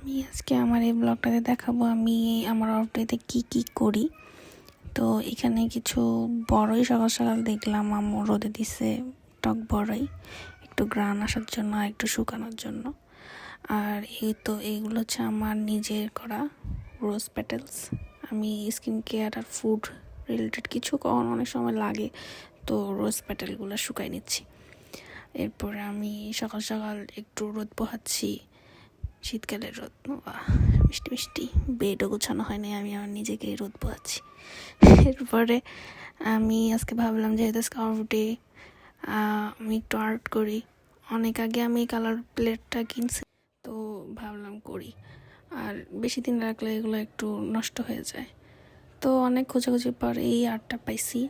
আমি আজকে আমার এই ব্লগটাতে দেখাবো আমি আমার অফ ডেতে কী করি। তো এখানে কিছু বড়ই সকাল সকাল দেখলাম আম্মু রোদে দিছে, টক বড়ই একটু গ্রান আসার জন্য আর একটু শুকানোর জন্য। আর এই তো এইগুলো হচ্ছে আমার নিজের করা রোজ পেটেলস। আমি স্কিন কেয়ার আর ফুড রিলেটেড কিছু কখন অনেক সময় লাগে, তো রোজ পেটেলগুলো শুকাই নিচ্ছি। এরপরে আমি সকাল সকাল একটু রোদ পোহাচ্ছি, শীতকালের রোদ, মিষ্টি মিষ্টি। বেডও গোছানো হয় নাই, আমি আমার নিজেকে রোদ পোহাচ্ছি। এরপরে আমি আজকে ভাবলাম যেহেতু আজকে অফ ডে, আমি একটু আর্ট করি। অনেক আগে আমি কালার প্লেটটা কিনছি, তো ভাবলাম করি। আর বেশি দিন রাখলে এগুলো একটু নষ্ট হয়ে যায়, তো অনেক খোঁজাখুঁজির পর এই আর্টটা পাইছি।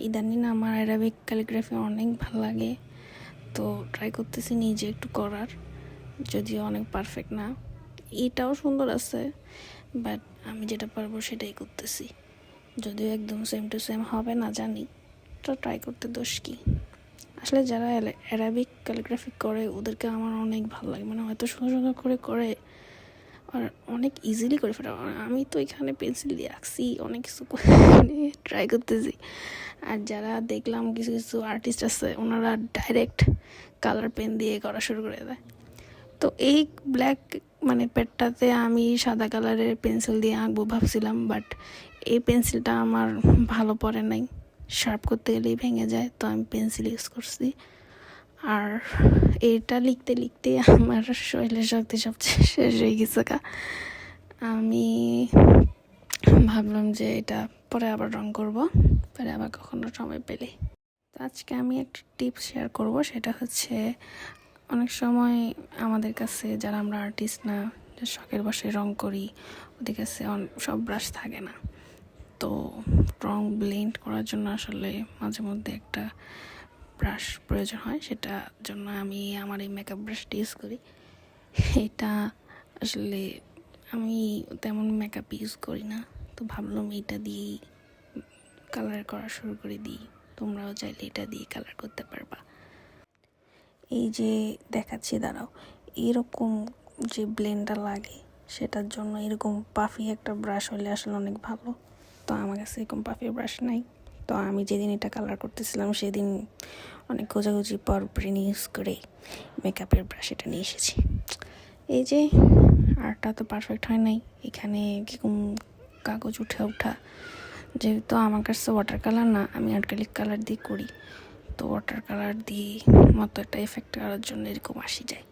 ইদানিং আমার অ্যারাবিক ক্যালিগ্রাফি অনেক ভালো লাগে, তো ট্রাই করতেছি নিজে একটু করার, যদিও অনেক পারফেক্ট না। এটাও সুন্দর আছে, বাট আমি যেটা পারবো সেটাই করতেছি। যদিও একদম সেম টু সেম হবে না জানি, তো ট্রাই করতে দোষ কি। আসলে যারা অ্যারাবিক ক্যালিগ্রাফি করে ওদেরকে আমার অনেক ভালো লাগে, মানে হয়তো সুন্দর সুন্দর করে আর অনেক ইজিলি করে ফেলে। আমি তো এখানে পেন্সিল দিয়ে আঁকছি, অনেক কিছু ট্রাই করতেছি। আর যারা দেখলাম কিছু কিছু আর্টিস্ট আছে, ওনারা ডাইরেক্ট কালার পেন দিয়ে করা শুরু করে দেয়। তো এই ব্ল্যাক মানে পেটটাতে আমি সাদা কালারের পেন্সিল দিয়ে আঁকবো ভাবছিলাম, বাট এই পেন্সিলটা আমার ভালো পড়ে নাই, শার্প করতে গেলেই ভেঙে যায়, তো আমি পেন্সিল ইউজ করছি। আর এটা লিখতে লিখতে আমার শরীরের শক্তি সবচেয়ে শেষ হয়ে গেছে। আমি ভাবলাম যে এটা পরে আবার রং করব, পরে আবার কখনো সময় পেলে। তো আজকে আমি একটা টিপস শেয়ার করব, সেটা হচ্ছে অনেক সময় আমাদের কাছে যারা আমরা আর্টিস্ট না, যে শখের বসে রং করি, ওদের কাছে সব ব্রাশ থাকে না। তো রং ব্লেন্ড করার জন্য আসলে মাঝে মধ্যে একটা ব্রাশ প্রয়োজন হয়, সেটার জন্য আমি আমার এই মেকআপ ব্রাশটি ইউজ করি। এটা আসলে আমি তেমন মেকআপ ইউজ করি না, তো ভাবলাম এটা দিয়েই কালার করা শুরু করে দিই। তোমরাও চাইলে এটা দিয়ে কালার করতে পারবা। এই যে দেখাচ্ছি, দাঁড়াও, এরকম যে ব্লেন্ডার লাগে সেটার জন্য এরকম পাফি একটা ব্রাশ হলে আসলে অনেক ভালো। তো আমার কাছে এরকম পাফি ব্রাশ নাই, তো আমি যেদিন এটা কালার করতেছিলাম সেদিন অনেক খোঁজাখুঁজি পর ব্রেন ইউজ করে মেকআপের ব্রাশ এটা নিয়ে এসেছি। এই যে আর্টটা তো পারফেক্ট হয় নাই, এখানে কীরকম কাগজ ওঠা, যেহেতু আমার কাছে ওয়াটার কালার না, আমি অ্যাক্রিলিক কালার দিয়ে করি, তো ওয়াটার কালার দিয়ে মতো একটা এফেক্ট করার জন্য এরকম আসি যায়।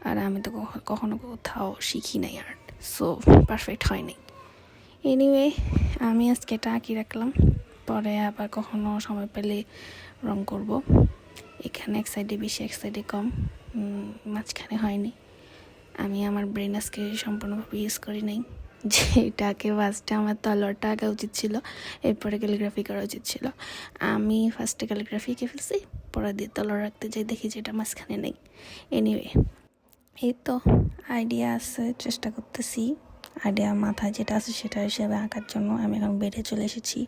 আর আমি তো কখনো কোথাও শিখি নাই আর্ট, সো পারফেক্ট হয় নাই। এনিওয়ে, আমি আজকে এটা আঁকি রাখলাম, পরে আবার কখনো সময় পেলে রং করব। এখানে এক সাইডে বেশি এক সাইডে কম, মাঝখানে হয়নি। আমি আমার ব্রেন আজকে সম্পূর্ণভাবে ইউজ করি নাই, যে এটাকে ফার্স্টে আমার তলোয়ারটা আঁকা উচিত ছিল, এরপরে ক্যালিগ্রাফি করা উচিত ছিল। আমি ফার্স্টে ক্যালিগ্রাফি এঁকে ফেলছি, পরে দিয়ে তলোয়ার রাখতে যাই দেখি যে এটা মাঝখানে নেই। এনিওয়ে, এই তো আইডিয়া আছে, চেষ্টা করতেছি আইডিয়া মাথায় যেটা আছে সেটা হিসেবে আঁকার জন্য। আমি এখন বেডে চলে এসেছি,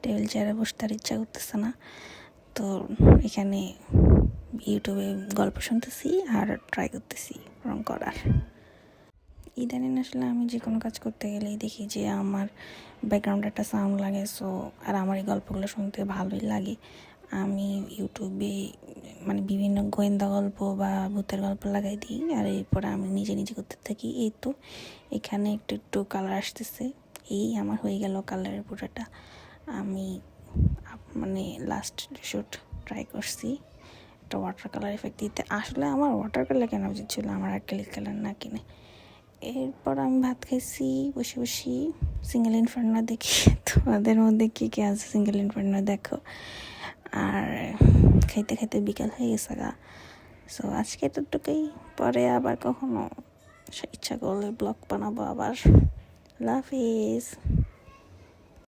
টেবিল চেয়ারে বসতে আর ইচ্ছা করতেছে না, তো এখানে ইউটিউবে গল্প শুনতেছি আর ট্রাই করতেছি রং করার। ইদানিং আসলে আমি যে কোনো কাজ করতে গেলেই দেখি যে আমার ব্যাকগ্রাউন্ডে একটা সাউন্ড লাগে, সো আর আমার এই গল্পগুলো শুনতে ভালোই লাগে। আমি ইউটিউবে মানে বিভিন্ন গোয়েন্দা গল্প বা ভূতের গল্প লাগাই দিই, আর এরপরে আমি নিজে নিজে করতে থাকি। এই তো এখানে একটু একটু কালার আসতেছে, এই আমার হয়ে গেল কালারের পুরোটা। আমি মানে লাস্ট শুট ট্রাই করছি একটা ওয়াটার কালার এফেক্ট দিতে। আসলে আমার ওয়াটার কালার কেনা উচিত ছিল, আমার অ্যাক্রিলিক কালার না কিনে। এরপর আমি ভাত খাইছি বসে বসে, সিঙ্গেল ইনফার্নো দেখি। তোমাদের মধ্যে কে আছে সিঙ্গেল ইনফার্নো দেখো। আর খাইতে খাইতে বিকাল হয়ে গেছে গা। সো আজকে এতটুকুই, পরে আবার কখনো ইচ্ছা করলে ব্লগ বানাবো আবার। আল্লাহ হাফিজ।